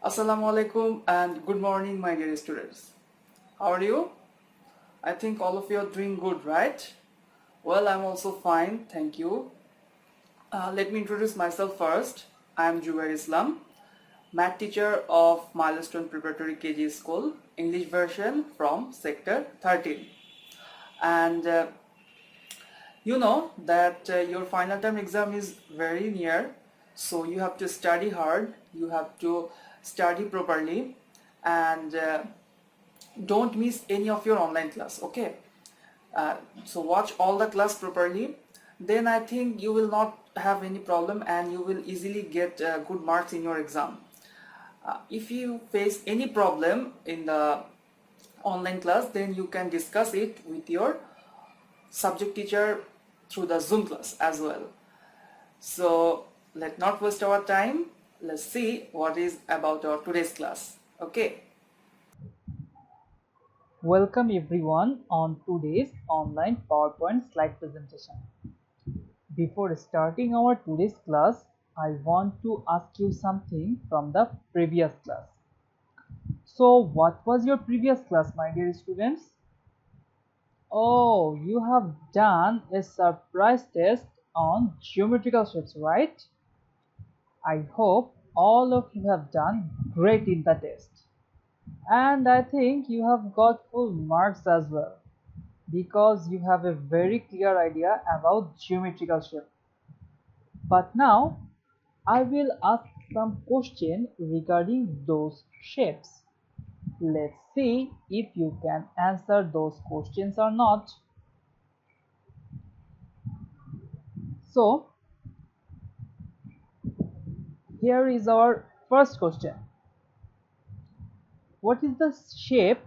Assalamu alaikum and good morning, my dear students. How are you? I think all of you are doing good, right? Well, I'm also fine, thank you. Let me introduce myself first. I'm Zubaer, math teacher of Milestone Preparatory KG School, English version from Sector 13. And you know that your final term exam is very near, so you have to study hard, you have to study properly, and don't miss any of your online class. Okay, so watch all the class properly, then I think you will not have any problem and you will easily get good marks in your exam. If you face any problem in the online class, then you can discuss it with your subject teacher through the Zoom class as well. So let's not waste our time. Let's see what is about our today's class. Okay. Welcome everyone on today's online PowerPoint slide presentation. Before starting our today's class, I want to ask you something from the previous class. So what was your previous class, my dear students? Oh, you have done a surprise test on geometrical shapes, right? I hope all of you have done great in the test. And I think you have got full marks as well, because you have a very clear idea about geometrical shape. But now I will ask some question regarding those shapes. Let's see if you can answer those questions or not. So here is our first question. What is the shape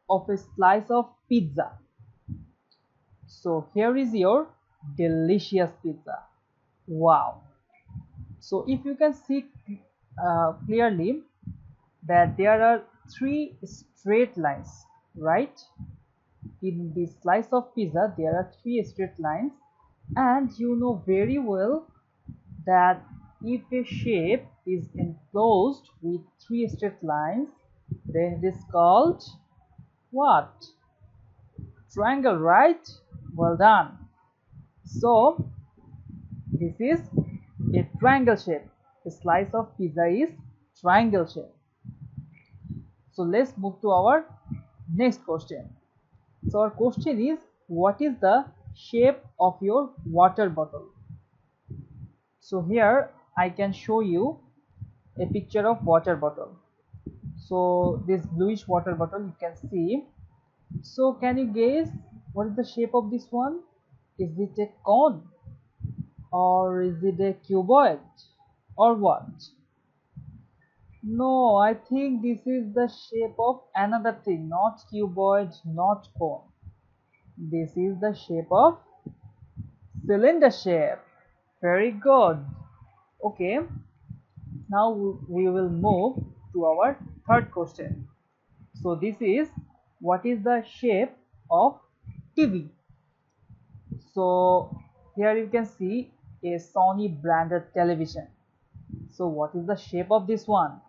of a slice of pizza? So here is your delicious pizza. Wow. So if you can see clearly that there are three straight lines, right? In this slice of pizza there are three straight lines, and you know very well that if a shape is enclosed with three straight lines, then it is called what? Triangle, right? Well done. So this is a triangle shape. A slice of pizza is triangle shape. So let's move to our next question. So our question is, what is the shape of your water bottle? So here I can show you a picture of water bottle. So this bluish water bottle you can see. So can you guess what is the shape of this one? Is it a cone, or is it a cuboid, or what? No, I think this is the shape of another thing, not cuboid, not cone. This is the shape of cylinder shape. Very good. Okay, now we will move to our third question. So this is, what is the shape of TV? So here you can see a Sony branded television. So what is the shape of this one?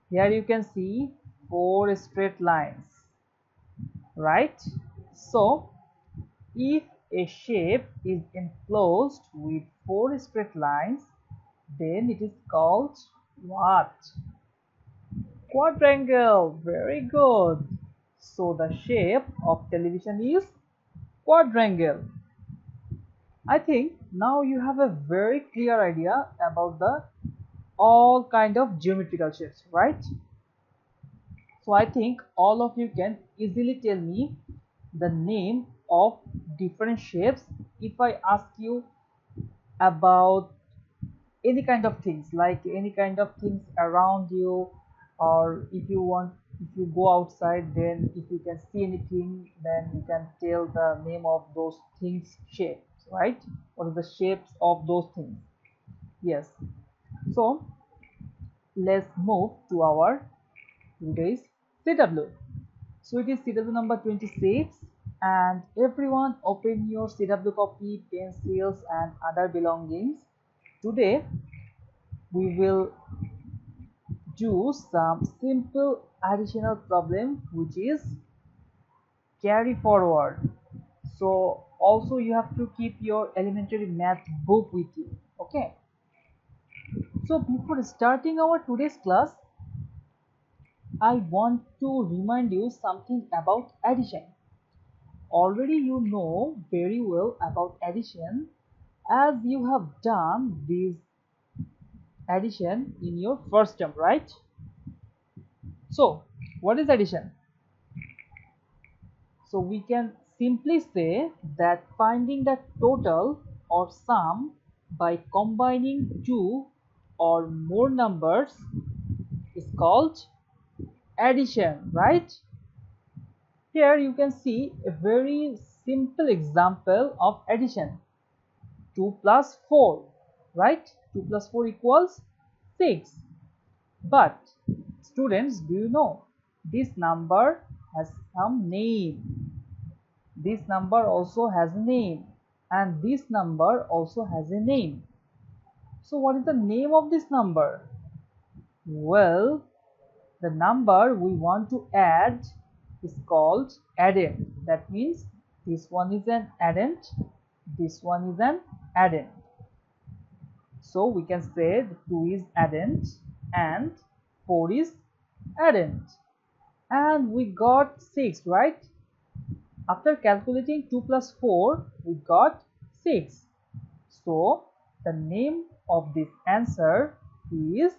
Here you can see four straight lines, right? So if a shape is enclosed with four straight lines, then it is called what? Quadrangle. Very good. So the shape of television is quadrangle. I think now you have a very clear idea about the all kind of geometrical shapes, right? So I think all of you can easily tell me the name of different shapes if I ask you about any kind of things, like any kind of things around you, or if you want, if you go outside, then if you can see anything, then you can tell the name of those things shapes, right? What are the shapes of those things? Yes. So let's move to our today's CW. So it is CW number 26, and everyone open your CW copy, pencils and other belongings. Today we will do some simple additional problem which is carry forward. So also you have to keep your elementary math book with you. Okay, so before starting our today's class, I want to remind you something about addition. Already you know very well about addition as you have done this addition in your first term, right? So what is addition? So we can simply say that finding the total or sum by combining two or more numbers is called addition, right? Here you can see a very simple example of addition. 2 plus 4, right? 2 plus 4 equals 6. But students, do you know this number has some name? This number also has a name, and this number also has a name. So what is the name of this number? Well, the number we want to add is called addend. That means this one is an addend, this one is an addend. So we can say the 2 is addend and 4 is addend. And we got 6, right? After calculating 2 plus 4, we got 6. So the name of this answer is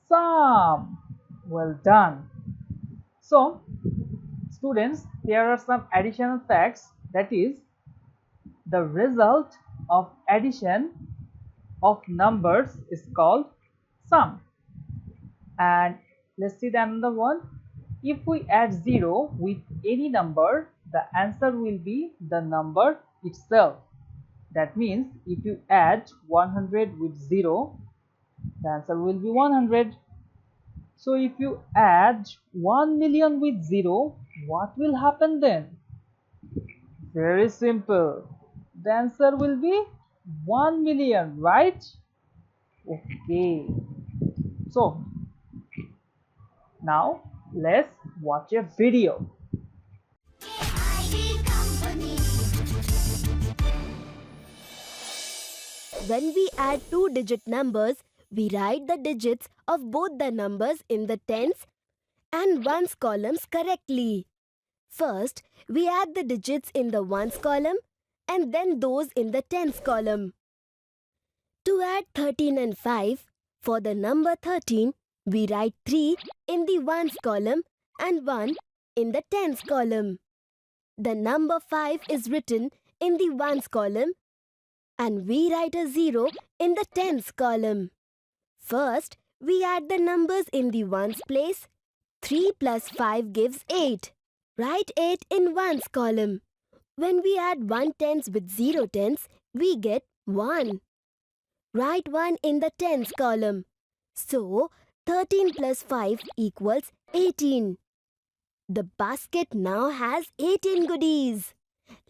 sum. Well done. So students, here are some additional facts, that is the result of addition of numbers is called sum. And let's see the another one. If we add 0 with any number, the answer will be the number itself. That means if you add 100 with 0, the answer will be 100. So if you add 1 million with 0, what will happen then? Very simple. The answer will be 1 million, right? Okay. So now let's watch a video. When we add two-digit numbers, we write the digits of both the numbers in the tens and ones columns correctly. First, we add the digits in the ones column and then those in the tens column. To add 13 and 5, for the number 13, we write 3 in the ones column and 1 in the tens column. The number 5 is written in the ones column and we write a 0 in the tens column. First, we add the numbers in the ones place. 3 plus 5 gives 8. Write 8 in ones column. When we add 1 tens with 0 tens, we get 1. Write 1 in the tens column. So, 13 plus 5 equals 18. The basket now has 18 goodies.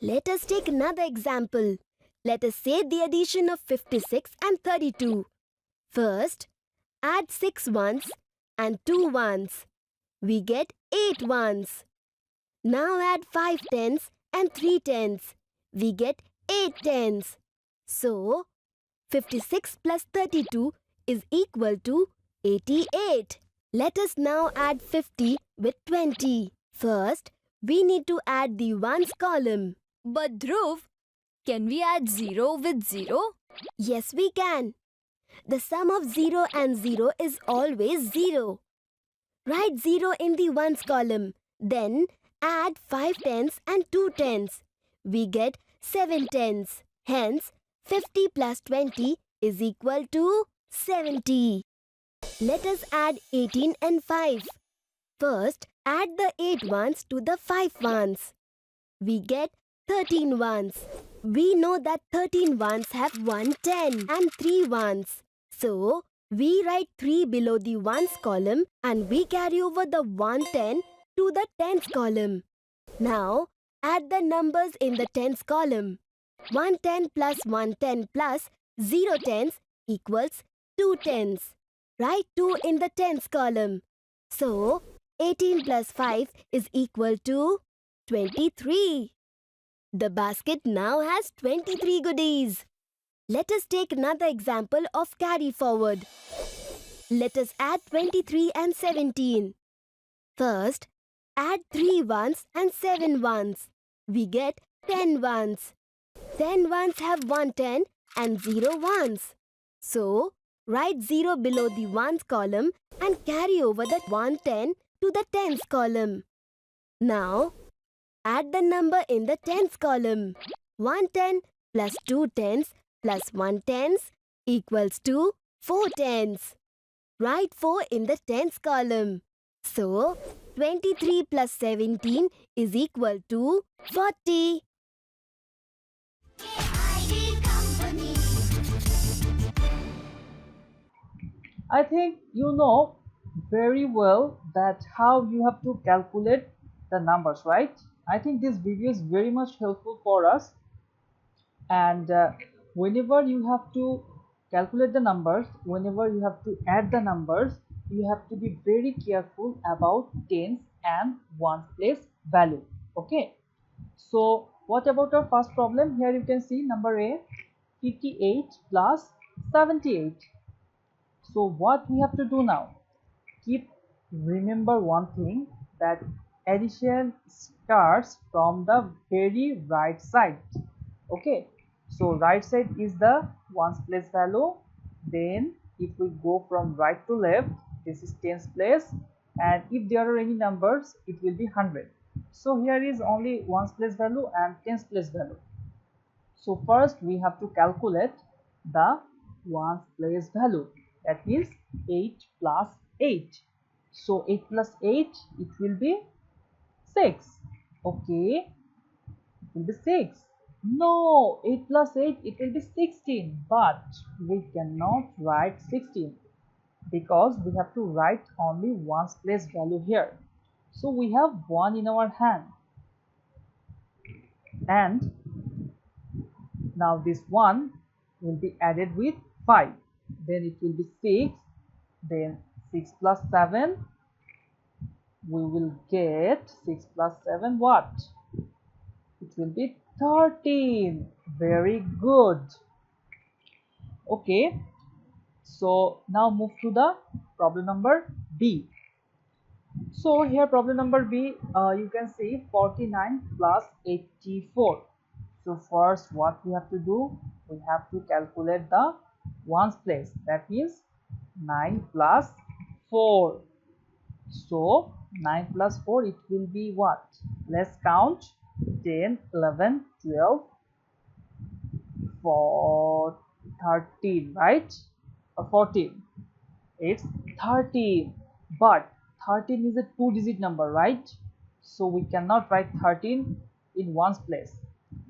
Let us take another example. Let us say the addition of 56 and 32. First, add 6 ones and 2 ones. We get 8 ones. Now add 5 tens and 3 tens. We get 8 tens. So, 56 plus 32 is equal to 88. Let us now add 50 with 20. First, we need to add the ones column. But Dhruv, can we add 0 with 0? Yes, we can. The sum of 0 and 0 is always 0. Write 0 in the ones column. Then add 5 tens and 2 tens. We get 7 tens. Hence, 50 plus 20 is equal to 70. Let us add 18 and 5. First, add the 8 ones to the 5 ones. We get 13 ones. We know that 13 ones have 1 10 and 3 ones. So, we write 3 below the ones column and we carry over the 1 10 to the tens column. Now, add the numbers in the tens column. 110 plus 110 plus 0 tens equals 2 tens. write 2 in the tens column. So, 18 plus 5 is equal to 23. The basket now has 23 goodies. Let us take another example of carry forward. Let us add 23 and 17. First, add 3 ones and 7 ones. We get 10 ones. 10 ones have 110 and 0 ones. So, write 0 below the ones column and carry over the 110 to the tens column. Now, add the number in the tens column. 110 plus 2 tens plus 1 tens equals to 4 tens. Write 4 in the tens column. So, 23 plus 17 is equal to 40. I think you know very well that how you have to calculate the numbers, right? I think this video is very much helpful for us, and whenever you have to calculate the numbers, whenever you have to add the numbers, you have to be very careful about tens and ones place value. Okay, so what about our first problem? Here you can see number A, 58 plus 78. So what we have to do now, keep remember one thing, that addition starts from the very right side. Okay, so right side is the ones place value. Then if we go from right to left, this is tens place, and if there are any numbers, it will be 100. So here is only ones place value and tens place value. So first we have to calculate the ones place value, that means 8 plus 8. So 8 plus 8, it will be 6. Okay, it will be 6. No, 8 plus 8, it will be 16, but we cannot write 16 because we have to write only ones place value here. So we have 1 in our hand, and now this 1 will be added with 5, then it will be 6, then 6 plus 7, we will get 6 plus 7 what? It will be 13. Very good. Okay, so now move to the problem number B. So here problem number B, you can see 49 plus 84. So first what we have to do, we have to calculate the ones place, that means 9 plus 4. So 9 plus 4, it will be what? Let's count. 10, 11, 12, 4, 13, right? Or 14. It's 13. But 13 is a 2-digit number, right? So we cannot write 13 in ones place.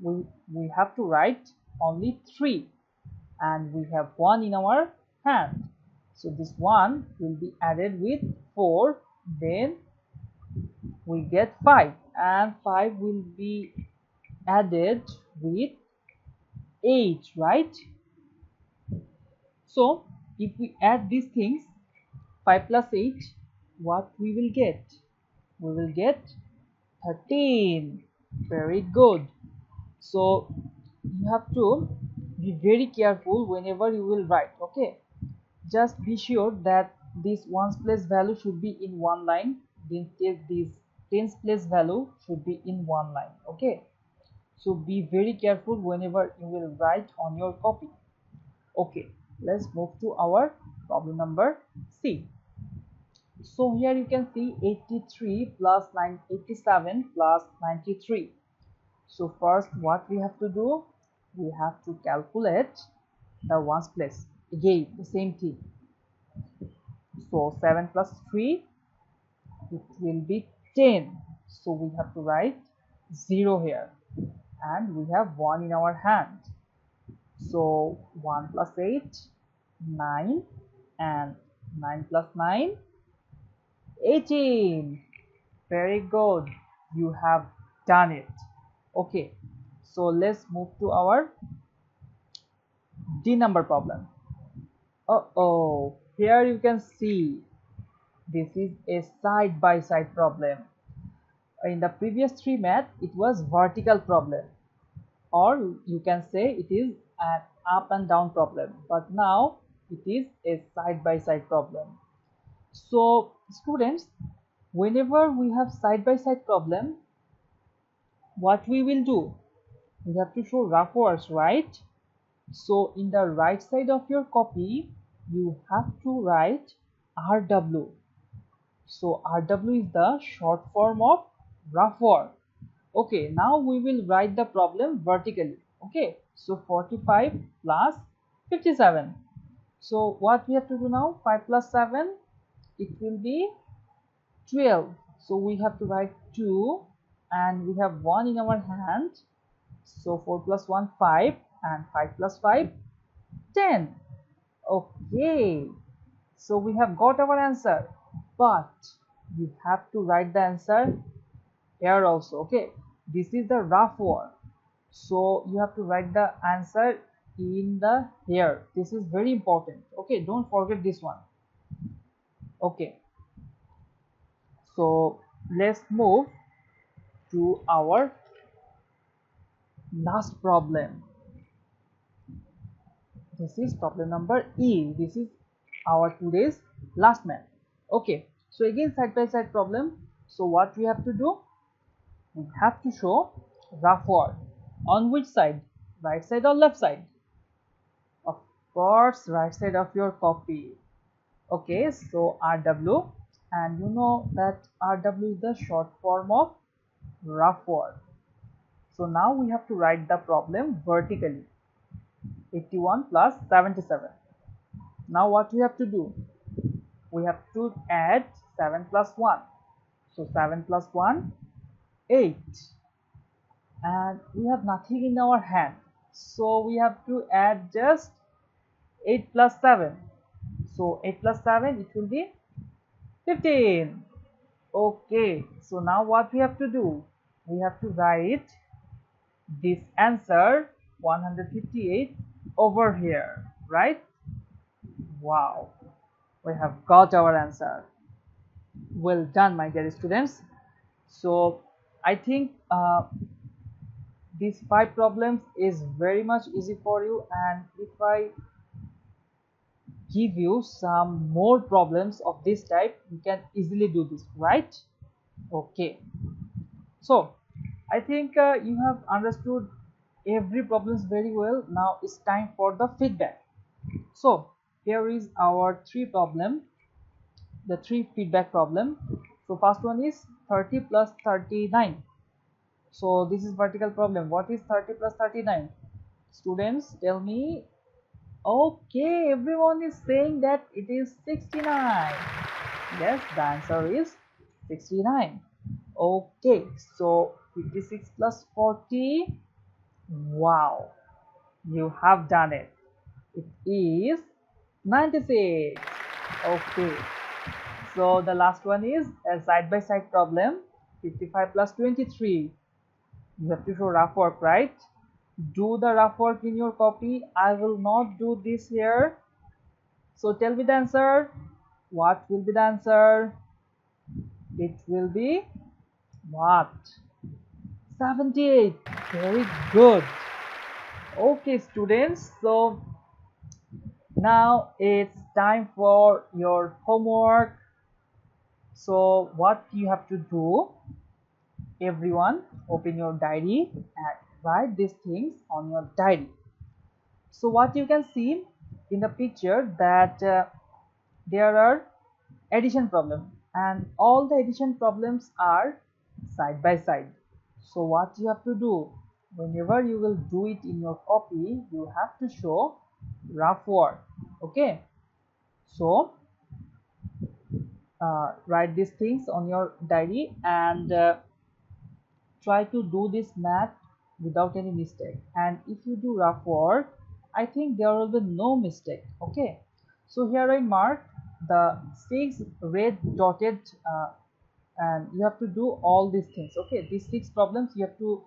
We have to write only 3. And we have 1 in our hand. So this 1 will be added with 4. Then we get 5. And 5 will be added with 8, right? So if we add these things, 5 plus 8, what we will get? We will get 13. Very good. So you have to be very careful whenever you will write. Okay, just be sure that this ones place value should be in one line, then this tens place value should be in one line. Okay, so be very careful whenever you will write on your copy. Okay, let's move to our problem number C. So here you can see 83 plus 87 plus 93. So first what we have to do, we have to calculate the ones place. Again the same thing. So 7 plus 3, it will be 10. So we have to write 0 here, and we have 1 in our hand. So 1 plus 8, 9, and 9 plus 9, 18. Very good, you have done it. Okay, so let's move to our D number problem. Uh-oh, here you can see this is a side-by-side problem. In the previous three math, it was vertical problem, or you can say it is an up and down problem, but now it is a side-by-side problem. So students, whenever we have side-by-side problem, what we will do, we have to show rough works, right? So in the right side of your copy, you have to write RW. So RW is the short form of rough work. Okay, now we will write the problem vertically. Okay, so 45 plus 57. So what we have to do now? 5 plus 7, it will be 12. So we have to write 2 and we have 1 in our hand. So 4 plus 1, 5, and 5 plus 5, 10. Okay, so we have got our answer, but you have to write the answer here also. Okay, this is the rough work, so you have to write the answer in the here. This is very important. Okay, don't forget this one. Okay, so let's move to our last problem. This is problem number E. This is our today's last math. Okay, so again side by side problem. So what we have to do, we have to show rough work. On which side? Right side or left side? Of course, right side of your copy. Okay, so RW, and you know that RW is the short form of rough work. So now we have to write the problem vertically. 81 plus 77. Now what we have to do? We have to add 7 plus 1. So 7 plus 1, 8. And we have nothing in our hand. So we have to add just 8 plus 7. So 8 plus 7, it will be 15. Okay, so now what we have to do? We have to write this answer 158 over here, right? Wow, we have got our answer. Well done, my dear students. So I think these 5 problems is very much easy for you, and if I give you some more problems of this type, you can easily do this, right? Okay, so I think you have understood every problems very well. Now it's time for the feedback. So here is our 3 problem, the 3 feedback problem. So first one is 30 plus 39. So this is vertical problem. What is 30 plus 39? Students, tell me. Okay, everyone is saying that it is 69. Yes, the answer is 69. Okay, so 56 plus 40. Wow, you have done it. It is 96. Okay, so the last one is a side by side problem. 55 plus 23. You have to show rough work, right? Do the rough work in your copy. I will not do this here. So tell me the answer. What will be the answer? It will be what? 78. Very good. Okay, students, so now it's time for your homework. So what you have to do, everyone, open your diary and write these things on your diary. So what you can see in the picture, that there are addition problem, and all the addition problems are side by side. So what you have to do, whenever you will do it in your copy, you have to show rough work. Okay, so write these things on your diary and try to do this math without any mistake. And if you do rough work, I think there will be no mistake. Okay, so here I mark the 6 red dotted and you have to do all these things. Okay, these 6 problems you have to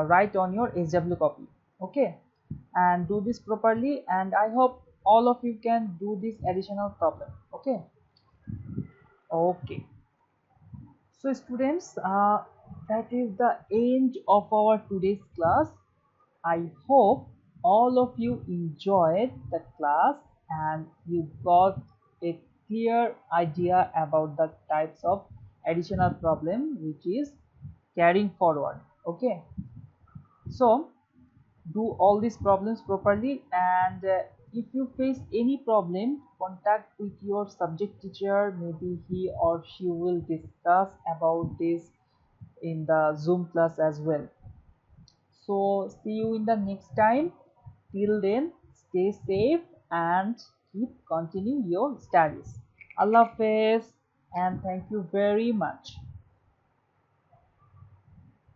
write on your SW copy. Okay, and do this properly, and I hope all of you can do this additional problem. Okay. So students, that is the end of our today's class. I hope all of you enjoyed the class and you got a clear idea about the types of additional problem which is carrying forward. Okay, so do all these problems properly, and if you face any problem, contact with your subject teacher. Maybe he or she will discuss about this in the Zoom class as well. So see you in the next time. Till then, stay safe and keep continue your studies. Allah Hafiz, and thank you very much.